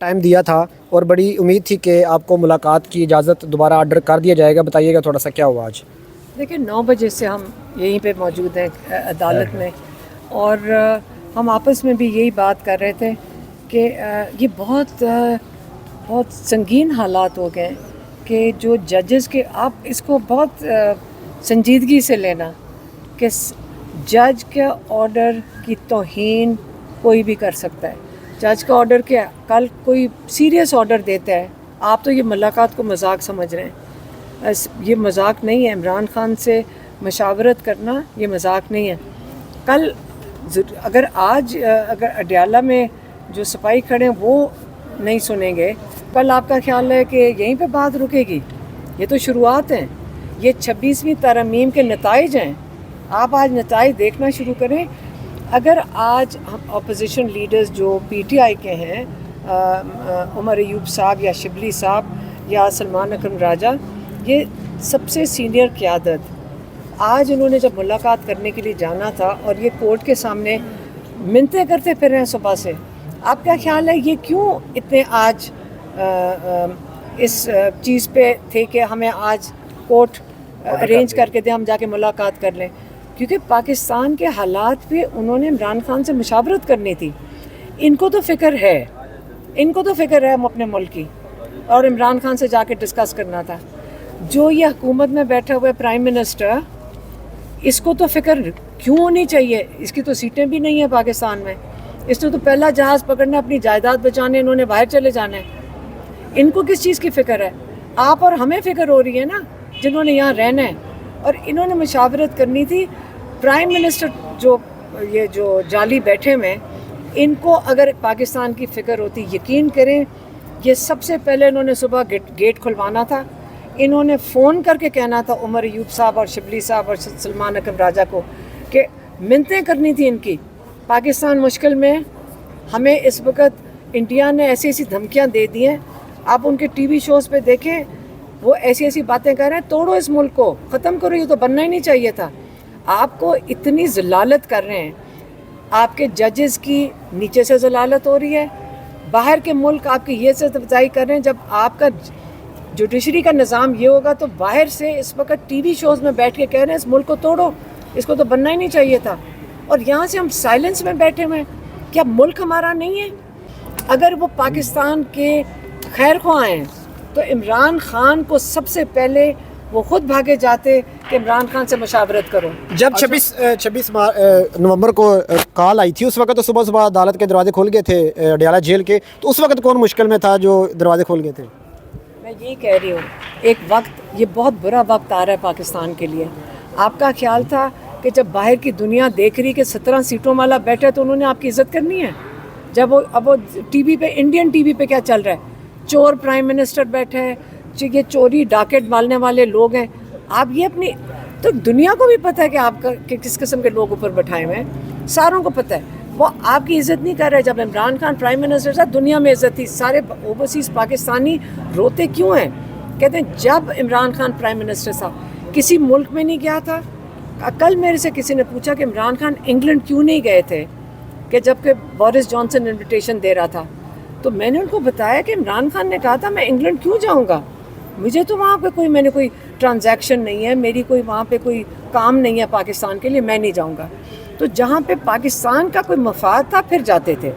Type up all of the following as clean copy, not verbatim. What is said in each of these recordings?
Time دیا تھا اور بڑی امید تھی کہ آپ کو ملاقات کی اجازت دوبارہ آرڈر کر دیا جائے گا، بتائیے گا تھوڑا سا کیا ہوا آج؟ دیکھیں 9 بجے سے ہم یہیں پہ موجود ہیں عدالت میں، اور ہم آپس میں بھی یہی بات کر رہے تھے کہ یہ بہت سنگین حالات ہو گئے کہ جو ججز کے، آپ اس کو بہت سنجیدگی سے لینا کہ جج کا آرڈر کی توہین کوئی بھی کر سکتا ہے۔ جج کا آرڈر کیا، کل کوئی سیریس آرڈر دیتا ہے، آپ تو یہ ملاقات کو مذاق سمجھ رہے ہیں، یہ مذاق نہیں ہے۔ عمران خان سے مشاورت کرنا یہ مذاق نہیں ہے۔ کل اگر اڈیالہ میں جو سپاہی کھڑے ہیں وہ نہیں سنیں گے، کل آپ کا خیال ہے کہ یہیں پہ بات رکے گی؟ یہ تو شروعات ہیں، یہ 26ویں ترمیم کے نتائج ہیں۔ آپ آج نتائج دیکھنا شروع کریں۔ اگر آج اپوزیشن لیڈرز جو پی ٹی آئی کے ہیں، عمر ایوب صاحب یا شبلی صاحب یا سلمان اکرم راجہ، یہ سب سے سینئر قیادت، آج انہوں نے جب ملاقات کرنے کے لیے جانا تھا اور یہ کورٹ کے سامنے منتیں کرتے پھر رہے ہیں صبح سے، آپ کا خیال ہے یہ کیوں اتنے آج اس چیز پہ تھے کہ ہمیں آج کورٹ ارینج کر کے دیں، ہم جا کے ملاقات کر لیں؟ کیونکہ پاکستان کے حالات پہ انہوں نے عمران خان سے مشاورت کرنی تھی۔ ان کو تو فکر ہے اپنے ملک کی، اور عمران خان سے جا کے ڈسکس کرنا تھا۔ جو یہ حکومت میں بیٹھا ہوا ہے پرائم منسٹر، اس کو تو فکر کیوں ہونی چاہیے؟ اس کی تو سیٹیں بھی نہیں ہیں پاکستان میں، اس نے تو پہلا جہاز پکڑنا، اپنی جائیداد بچانے انہوں نے باہر چلے جانا ہے۔ ان کو کس چیز کی فکر ہے؟ آپ اور ہمیں فکر ہو رہی ہے نا، جنہوں نے یہاں رہنا ہے، اور انہوں نے مشاورت کرنی تھی۔ پرائم منسٹر جو جعلی بیٹھے ہوئے، ان کو اگر پاکستان کی فکر ہوتی، یقین کریں یہ سب سے پہلے انہوں نے صبح گیٹ کھلوانا تھا، انہوں نے فون کر کے کہنا تھا عمر ایوب صاحب اور شبلی صاحب اور سلمان اکرم راجہ کو کہ منتیں کرنی تھی ان کی۔ پاکستان مشکل میں، ہمیں اس وقت انڈیا نے ایسی دھمکیاں دے دی ہیں، آپ ان کے ٹی وی شوز پہ دیکھیں، وہ ایسی باتیں کر رہے ہیں، توڑو اس ملک کو، ختم کرو، یہ تو بننا ہی نہیں چاہیے تھا۔ آپ کو اتنی ذلالت کر رہے ہیں، آپ کے ججز کی نیچے سے ذلالت ہو رہی ہے، باہر کے ملک آپ کی یہ عزت افزائی کر رہے ہیں۔ جب آپ کا جوڈیشری کا نظام یہ ہوگا تو باہر سے اس وقت ٹی وی شوز میں بیٹھ کے کہہ رہے ہیں اس ملک کو توڑو، اس کو تو بننا ہی نہیں چاہیے تھا، اور یہاں سے ہم سائلنس میں بیٹھے ہوئے ہیں۔ کیا ملک ہمارا نہیں ہے؟ اگر وہ پاکستان کے خیر خواہ ہیں تو عمران خان کو سب سے پہلے وہ خود بھاگے جاتے کہ عمران خان سے مشاورت کرو۔ جب 26 نومبر کو کال آئی تھی، اس وقت تو صبح عدالت کے دروازے کھول گئے تھے اڈیالہ جیل کے، تو اس وقت کون مشکل میں تھا جو دروازے کھول گئے تھے؟ میں یہی کہہ رہی ہوں، ایک وقت، یہ بہت برا وقت آ رہا ہے پاکستان کے لیے۔ آپ کا خیال تھا کہ جب باہر کی دنیا دیکھ رہی کہ 17 سیٹوں والا بیٹھا تو انہوں نے آپ کی عزت کرنی ہے؟ جب وہ ٹی وی پہ، انڈین ٹی وی پہ کیا چل رہا ہے؟ چور پرائم منسٹر بیٹھا ہے، یہ چوری ڈاکٹ مالنے والے لوگ ہیں، آپ یہ اپنی، تو دنیا کو بھی پتہ ہے کہ آپ کا کہ کس قسم کے لوگ اوپر بٹھائے ہوئے ہیں، ساروں کو پتہ ہے۔ وہ آپ کی عزت نہیں کر رہے۔ جب عمران خان پرائم منسٹر تھا دنیا میں عزت تھی، سارے اوورسیز پاکستانی روتے کیوں ہیں؟ کہتے ہیں جب عمران خان پرائم منسٹر تھا کسی ملک میں نہیں گیا تھا۔ کل میرے سے کسی نے پوچھا کہ عمران خان انگلینڈ کیوں نہیں گئے تھے، کہ جب کہ بورس جانسن انویٹیشن دے رہا تھا، تو میں نے ان کو بتایا کہ عمران خان نے کہا تھا میں انگلینڈ کیوں جاؤں گا، مجھے تو وہاں پہ میں نے کوئی ٹرانزیکشن نہیں ہے، میری کوئی وہاں پہ کوئی کام نہیں ہے پاکستان کے لیے، میں نہیں جاؤں گا۔ تو جہاں پہ پاکستان کا کوئی مفاد تھا پھر جاتے تھے،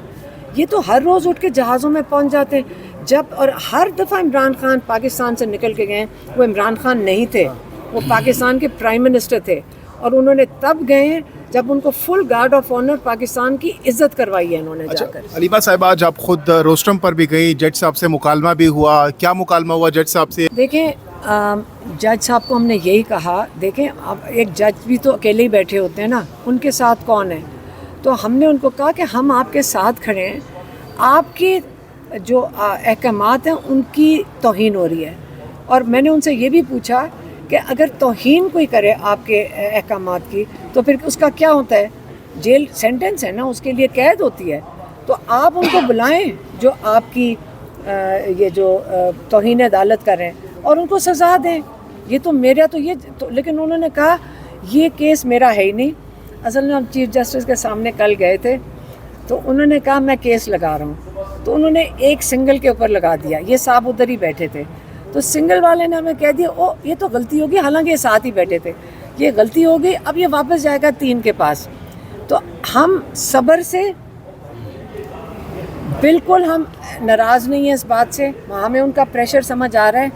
یہ تو ہر روز اٹھ کے جہازوں میں پہنچ جاتے جب، اور ہر دفعہ عمران خان پاکستان سے نکل کے گئے، وہ عمران خان نہیں تھے، وہ پاکستان کے پرائم منسٹر تھے، اور انہوں نے تب گئے جب ان کو فل گارڈ آف آنر پاکستان کی عزت کروائی ہے انہوں نے جا کر۔ علیمہ صاحب، آج آپ خود روسٹرم پر بھی گئی، جج صاحب سے مکالمہ بھی ہوا، کیا مکالمہ ہوا جج صاحب سے؟ دیکھیں جج صاحب کو ہم نے یہی کہا، دیکھیں اب ایک جج بھی تو اکیلے ہی بیٹھے ہوتے ہیں نا، ان کے ساتھ کون ہے؟ تو ہم نے ان کو کہا کہ ہم آپ کے ساتھ کھڑے ہیں، آپ کے جو احکامات ہیں ان کی توہین ہو رہی ہے، اور میں نے ان سے یہ بھی پوچھا کہ اگر توہین کوئی کرے آپ کے احکامات کی تو پھر اس کا کیا ہوتا ہے؟ جیل سینٹنس ہے نا، اس کے لیے قید ہوتی ہے، تو آپ ان کو بلائیں جو آپ کی یہ جو توہین عدالت کر رہے ہیں، اور ان کو سزا دیں۔ یہ تو میرا تو یہ تو، لیکن انہوں نے کہا یہ کیس میرا ہے ہی نہیں۔ اصل میں ہم چیف جسٹس کے سامنے کل گئے تھے تو انہوں نے کہا میں کیس لگا رہا ہوں، تو انہوں نے ایک سنگل کے اوپر لگا دیا. یہ صاحب ادھر ہی بیٹھے تھے, تو سنگل والے نے ہمیں کہہ دیا او یہ تو غلطی ہوگی, حالانکہ یہ ساتھ ہی بیٹھے تھے, یہ غلطی ہو گئی, اب یہ واپس جائے گا 3 کے پاس. تو ہم صبر سے, بالکل ہم ناراض نہیں ہیں اس بات سے, ہمیں ان کا پریشر سمجھ آ رہا ہے,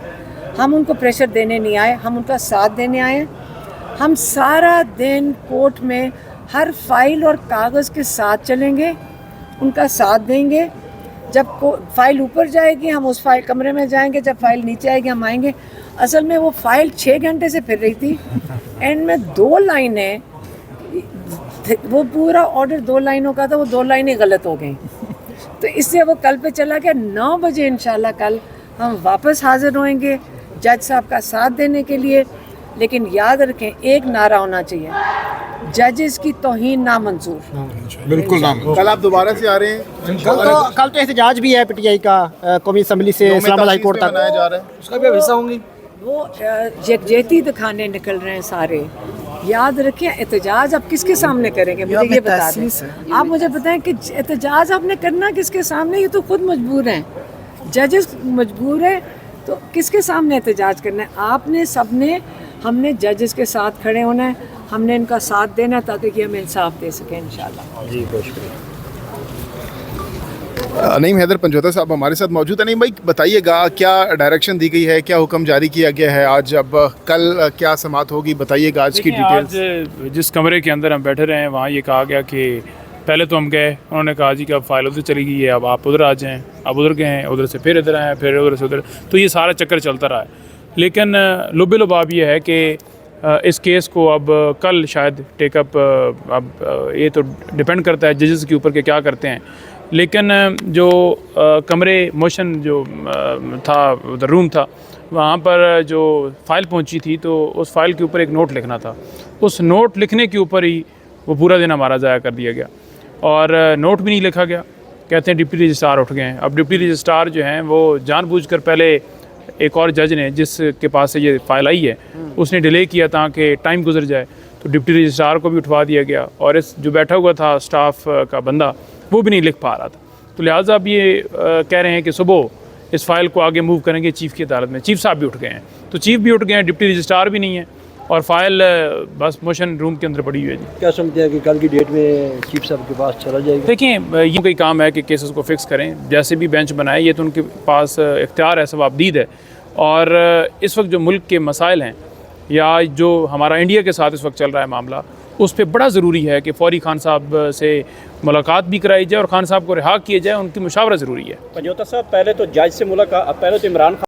ہم ان کو پریشر دینے نہیں آئے, ہم ان کا ساتھ دینے آئے ہیں. ہم سارا دن کورٹ میں ہر فائل اور کاغذ کے ساتھ چلیں گے, ان کا ساتھ دیں گے. جب فائل اوپر جائے گی ہم اس فائل کمرے میں جائیں گے, جب فائل نیچے آئے گی ہم آئیں گے. اصل میں وہ فائل 6 گھنٹے سے پھر رہی تھی, اینڈ میں 2 لائنیں, وہ پورا آرڈر 2 لائنوں کا تھا, وہ 2 لائنیں غلط ہو گئیں. تو اس سے وہ کل پہ چلا گیا. 9 بجے انشاءاللہ کل ہم واپس حاضر ہوئیں گے جج صاحب کا ساتھ دینے کے لیے. لیکن یاد رکھیں ایک نعرہ ہونا چاہیے, ججز کی توہین نامنظور. بالکل کل آپ دوبارہ سے آ رہے ہیں؟ کل تو احتجاج بھی ہے پی ٹی آئی کا قومی اسمبلی سے اسلام آباد ہائی کورٹ تک. منایا جا رہا ہے, اس کا بھی حصہ ہوں گی. وہ یکجہتی دکھانے نکل رہے ہیں سارے. یاد رکھیں احتجاج آپ کس کے سامنے کریں گے, مجھے یہ بتا دیں. آپ مجھے بتائیں کہ احتجاج آپ نے کرنا کس کے سامنے, یہ تو خود مجبور ہیں, ججز مجبور ہیں, تو کس کے سامنے احتجاج کرنا ہے. آپ نے سب نے, ہم نے ججز کے ساتھ کھڑے ہونا ہے, ہم نے ان کا ساتھ دینا ہے تاکہ یہ ہمیں انصاف دے سکیں انشاءاللہ. جی بہت شکریہ. نعیم حیدر پنجوتا صاحب ہمارے ساتھ موجود ہیں. نعیم بھائی بتائیے گا کیا ڈائریکشن دی گئی ہے, کیا حکم جاری کیا گیا ہے آج, اب کل کیا سماعت ہوگی, بتائیے گا آج کی ڈیٹیلز. آج جس کمرے کے اندر ہم بیٹھے رہے ہیں وہاں یہ کہا گیا کہ پہلے تو ہم گئے, انہوں نے کہا جی کہ اب فائل ادھر چلی گئی ہے, اب آپ ادھر آ جائیں. اب ادھر گئے ہیں, ادھر سے پھر ادھر آئے, پھر ادھر سے ادھر, تو یہ سارا چکر چلتا رہا ہے. لیکن لب لباب یہ ہے کہ اس کیس کو اب کل شاید ٹیک اپ, اب یہ تو ڈپینڈ کرتا ہے ججز کے اوپر کہ کیا کرتے ہیں. لیکن جو کمرے موشن جو تھا, روم تھا, وہاں پر جو فائل پہنچی تھی تو اس فائل کے اوپر ایک نوٹ لکھنا تھا. اس نوٹ لکھنے کے اوپر ہی وہ پورا دن ہمارا ضائع کر دیا گیا, اور نوٹ بھی نہیں لکھا گیا. کہتے ہیں ڈپٹی رجسٹرار اٹھ گئے ہیں. اب ڈپٹی رجسٹرار جو ہیں وہ جان بوجھ کر پہلے ایک اور جج نے جس کے پاس سے یہ فائل آئی ہے اس نے ڈیلے کیا تاکہ ٹائم گزر جائے, تو ڈپٹی رجسٹرار کو بھی اٹھوا دیا گیا, اور اس جو بیٹھا ہوا تھا اسٹاف کا بندہ وہ بھی نہیں لکھ پا رہا تھا. تو لہٰذا اب یہ کہہ رہے ہیں کہ صبح اس فائل کو آگے موو کریں گے چیف کی عدالت میں. چیف صاحب بھی اٹھ گئے ہیں, تو چیف بھی اٹھ گئے ہیں, ڈپٹی رجسٹرار بھی نہیں ہے, اور فائل بس موشن روم کے اندر پڑی ہوئی ہے. جی کیا سمجھتے ہیں کہ کل کی ڈیٹ میں چیف صاحب کے پاس چلا جائے گا؟ دیکھیں یہ کوئی کام ہے کہ کیسز کو فکس کریں, جیسے بھی بینچ بنائے, یہ تو ان کے پاس اختیار ہے, ثوابدید ہے. اور اس وقت جو ملک کے مسائل ہیں یا جو ہمارا انڈیا کے ساتھ اس وقت چل رہا ہے معاملہ, اس پہ بڑا ضروری ہے کہ فوری خان صاحب سے ملاقات بھی کرائی جائے اور خان صاحب کو رہا کیا جائے, ان کی مشاورت ضروری ہے. پنجوتا صاحب پہلے تو جج سے ملاقات, پہلے تو عمران خان